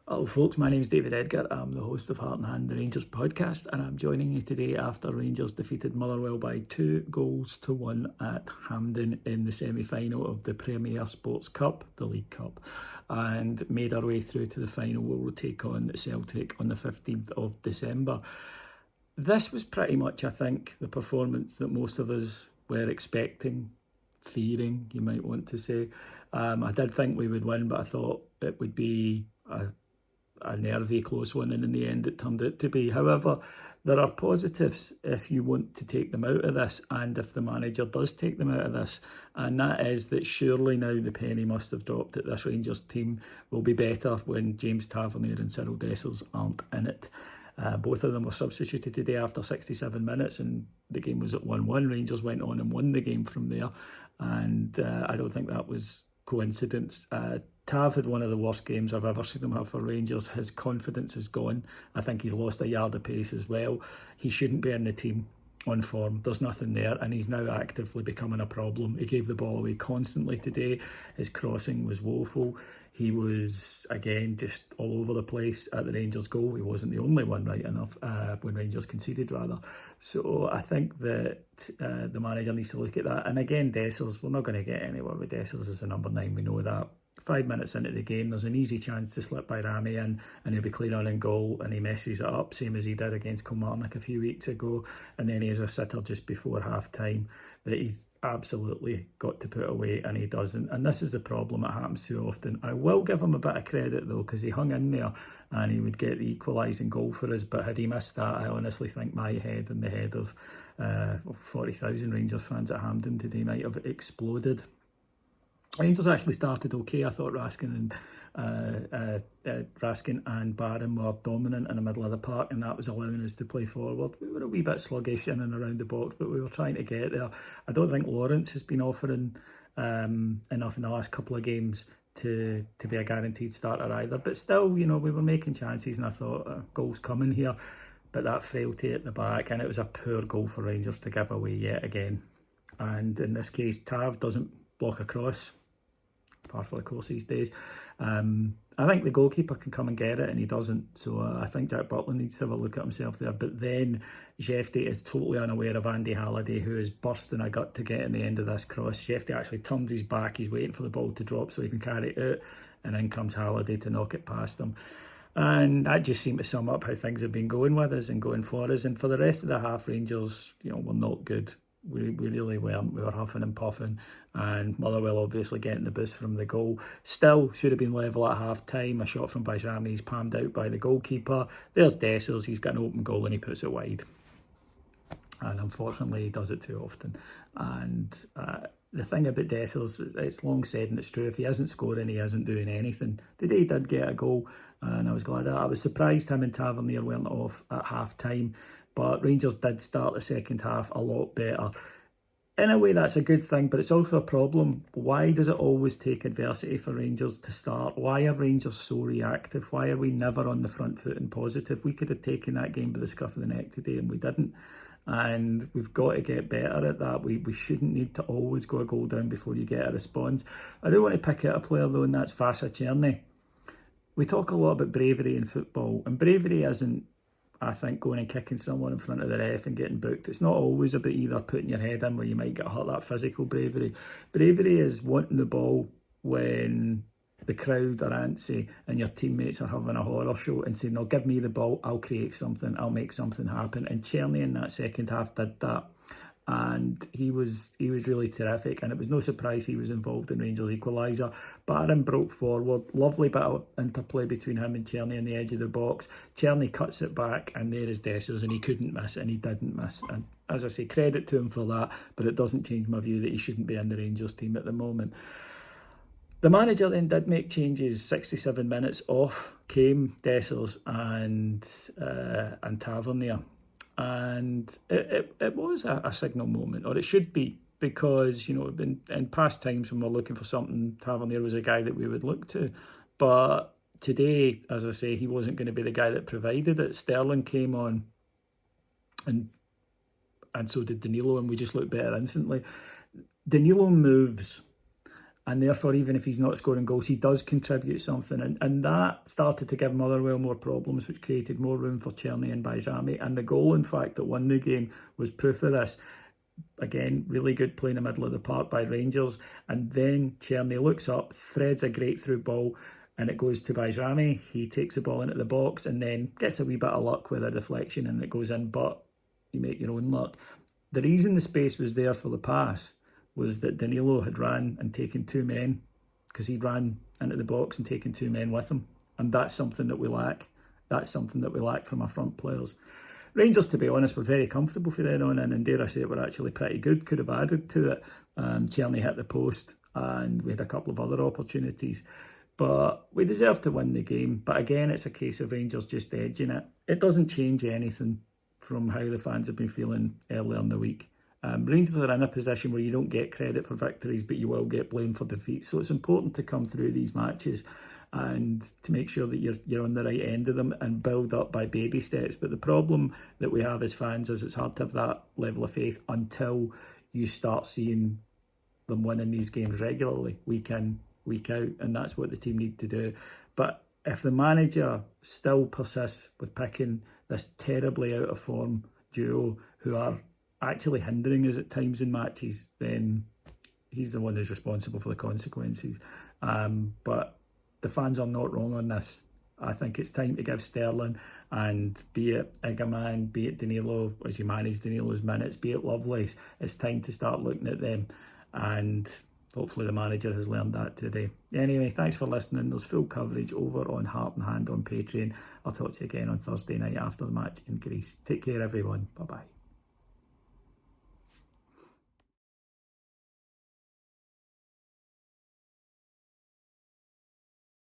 Hello folks, my name is David Edgar. I'm the host of Heart and Hand, the Rangers podcast, and I'm joining you today after Rangers defeated Motherwell by 2-1 at Hampden in the semi-final of the Premier Sports Cup, the League Cup, and made our way through to the final where we'll take on Celtic on the 15th of December. This was pretty much, I think, the performance that most of us were expecting, fearing, you might want to say. I did think we would win, but I thought it would be a nervy close one, and in the end it turned out to be. However, there are positives if you want to take them out of this, and if the manager does take them out of this, and that is that surely now the penny must have dropped that this Rangers team will be better when James Tavernier and Dessers aren't in it. Both of them were substituted today after 67 minutes, and the game was at 1-1. Rangers went on and won the game from there, and I don't think that was coincidence. Tav had one of the worst games I've ever seen him have for Rangers. His confidence is gone. I think he's lost a yard of pace as well. He shouldn't be in the team on form. There's nothing there, and he's now actively becoming a problem. He gave the ball away constantly today. His crossing was woeful. He was, again, just all over the place at the Rangers goal. He wasn't the only one, right enough, when Rangers conceded, rather. So I think that the manager needs to look at that. And again, Dessers, we're not going to get anywhere with Dessers as a number 9. We know that. 5 minutes into the game, there's an easy chance to slip by Rami in, and he'll be clean on in goal, and he messes it up, same as he did against Kilmarnock a few weeks ago. And then he has a sitter just before half time that he's absolutely got to put away, and he doesn't. And this is the problem, it happens too often. I will give him a bit of credit though, because he hung in there and he would get the equalising goal for us. But had he missed that, I honestly think my head and the head of 40,000 Rangers fans at Hampden today might have exploded. Rangers actually started okay. I thought Raskin and Barron were dominant in the middle of the park, and that was allowing us to play forward. We were a wee bit sluggish in and around the box, but we were trying to get there. I don't think Lawrence has been offering enough in the last couple of games to be a guaranteed starter either. But still, you know, we were making chances, and I thought goals coming here. But that frailty at the back, and it was a poor goal for Rangers to give away yet again. And in this case, Tav doesn't block across. Par for the course these days. I think the goalkeeper can come and get it, and he doesn't. So I think Jack Butler needs to have a look at himself there. But then Jefty is totally unaware of Andy Halliday, who is bursting a gut to get in the end of this cross. Jefty actually turns his back. He's waiting for the ball to drop so he can carry it out, and in comes Halliday to knock it past him. And that just seemed to sum up how things have been going with us and going for us. And for the rest of the half, Rangers, you know, were not good. We really weren't. We were huffing and puffing, and Motherwell obviously getting the boost from the goal. Still should have been level at half time. A shot from Bajrami is palmed out by the goalkeeper. There's Dessers, he's got an open goal and he puts it wide. And unfortunately he does it too often. And the thing about Dessers, it's long said and it's true, if he isn't scoring, he isn't doing anything. Today he did get a goal, and I was glad of that. I was surprised him and Tavernier weren't off at half time. But Rangers did start the second half a lot better. In a way, that's a good thing, but it's also a problem. Why does it always take adversity for Rangers to start? Why are Rangers so reactive? Why are we never on the front foot and positive? We could have taken that game by the scruff of the neck today, and we didn't. And we've got to get better at that. We shouldn't need to always go a goal down before you get a response. I do want to pick out a player, though, and that's Fasa Cherny. We talk a lot about bravery in football, and bravery isn't, I think, going and kicking someone in front of the ref and getting booked. It's not always about either putting your head in where you might get hurt, that physical bravery. Bravery is wanting the ball when the crowd are antsy and your teammates are having a horror show and saying, no, give me the ball, I'll create something, I'll make something happen. And Cherny in that second half did that. And he was really terrific, and it was no surprise he was involved in Rangers' equaliser. Barron broke forward, lovely bit of interplay between him and Cherny on the edge of the box. Cherny cuts it back, and there is Dessers, and he couldn't miss, and he didn't miss. And as I say, credit to him for that, but it doesn't change my view that he shouldn't be in the Rangers team at the moment. The manager then did make changes. 67 minutes off came Dessers and Tavernier. And it was a signal moment, or it should be, because, you know, in past times when we're looking for something, Tavernier was a guy that we would look to. But today, as I say, he wasn't going to be the guy that provided it. Sterling came on, and so did Danilo, and we just looked better instantly. Danilo moves, And therefore, even if he's not scoring goals, he does contribute something. And that started to give Motherwell more problems, which created more room for Tavernier and Dessers. And the goal, in fact, that won the game was proof of this. Again, really good play in the middle of the park by Rangers. And then Tavernier looks up, threads a great through ball, and it goes to Dessers. He takes the ball into the box and then gets a wee bit of luck with a deflection and it goes in, but you make your own luck. The reason the space was there for the pass was that Danilo had ran and taken 2 men, because he ran into the box and taken 2 men with him. And that's something that we lack. That's something that we lack from our front players. Rangers, to be honest, were very comfortable for then on in, and dare I say it, were actually pretty good. Could have added to it. Tierney hit the post and we had a couple of other opportunities. But we deserved to win the game. But again, it's a case of Rangers just edging it. It doesn't change anything from how the fans have been feeling earlier in the week. Rangers are in a position where you don't get credit for victories, but you will get blamed for defeats. So it's important to come through these matches and to make sure that you're on the right end of them and build up by baby steps. But the problem that we have as fans is it's hard to have that level of faith until you start seeing them winning these games regularly, week in, week out, and that's what the team need to do. But if the manager still persists with picking this terribly out of form duo who are actually hindering us at times in matches, then he's the one who's responsible for the consequences. But the fans are not wrong on this. I think it's time to give Sterling, and be it Igaman, be it Danilo, as you manage Danilo's minutes, be it Lovelace, it's time to start looking at them. And hopefully the manager has learned that today. Anyway, thanks for listening. There's full coverage over on Heart and Hand on Patreon. I'll talk to you again on Thursday night after the match in Greece. Take care, everyone. Bye-bye.